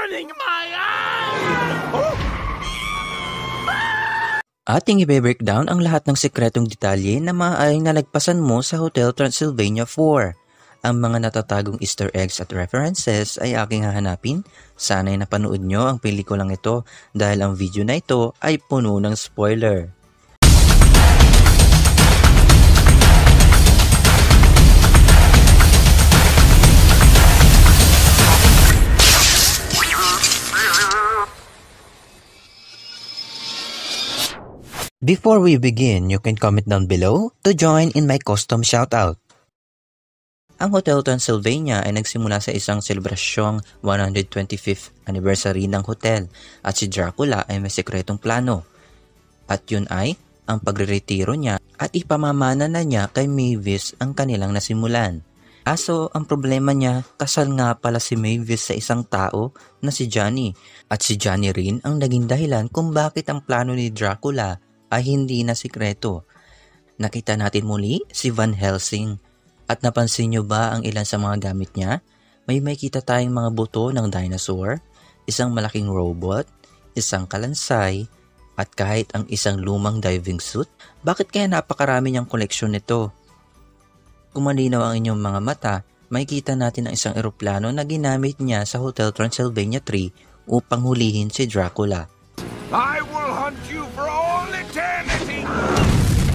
burning my eyes! Ating i-breakdown ang lahat ng sekretong detalye na maaaring nalagpasan mo sa Hotel Transylvania 4. Ang mga natatagong Easter eggs at references ay aking hahanapin. Sana'y napanood nyo ang pelikulang ito dahil ang video na ito ay puno ng spoiler. Before we begin, you can comment down below to join in my custom shoutout. Ang Hotel Transylvania ay nagsimula sa isang selebrasyong 125th anniversary ng hotel at si Dracula ay may sekretong plano. At yun ay ang pagre-retiro niya at ipamamana na niya kay Mavis ang kanilang nasimulan. Aso ang problema niya, kasal nga pala si Mavis sa isang tao na si Johnny. At si Johnny rin ang naging dahilan kung bakit ang plano ni Dracula ay hindi na sikreto. Nakita natin muli si Van Helsing. At napansin nyo ba ang ilan sa mga gamit niya? May makita tayong mga buto ng dinosaur, isang malaking robot, isang kalansay, at kahit ang isang lumang diving suit. Bakit kaya napakarami niyang koleksyon nito? Kung malinaw ang inyong mga mata, makikita natin ang isang eroplano na ginamit niya sa Hotel Transylvania 3 upang hulihin si Dracula. I will hunt you for all eternity!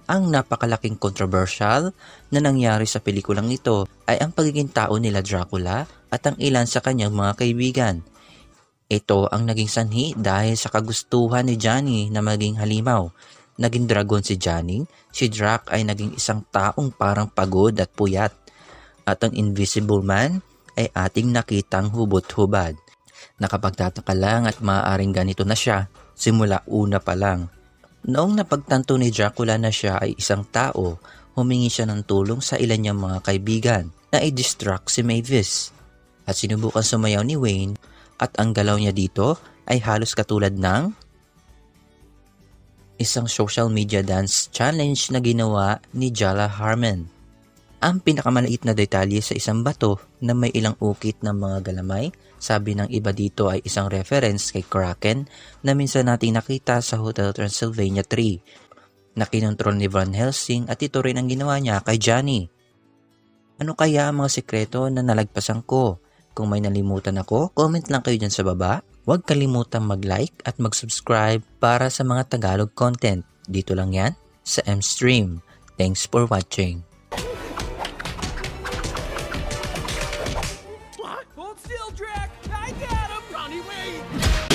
Ang napakalaking controversial na nangyari sa pelikulang ito ay ang pagiging tao nila Dracula at ang ilan sa kanyang mga kaibigan. Ito ang naging sanhi dahil sa kagustuhan ni Johnny na maging halimaw. Naging dragon si Johnny, si Drac ay naging isang taong parang pagod at puyat. At ang Invisible Man ay ating nakitang hubot-hubad. Nakapagtataka lang at maaaring ganito na siya simula una pa lang. Noong napagtanto ni Dracula na siya ay isang tao, humingi siya ng tulong sa ilan niyang mga kaibigan na i-distract si Mavis. At sinubukan sumayaw ni Wayne at ang galaw niya dito ay halos katulad ng isang social media dance challenge na ginawa ni Jala Harmon. Ang pinakamaliit na detalye sa isang bato na may ilang ukit ng mga galamay, sabi ng iba dito ay isang reference kay Kraken na minsan nating nakita sa Hotel Transylvania 3 na kinontrol ni Van Helsing at ito rin ang ginawa niya kay Johnny. Ano kaya ang mga sekreto na nalagpasan ko? Kung may nalimutan ako, comment lang kayo dyan sa baba. Huwag kalimutang mag-like at mag-subscribe para sa mga Tagalog content. Dito lang yan sa M-Stream. Thanks for watching. Hold still, Drac! I got him! Johnny, wait!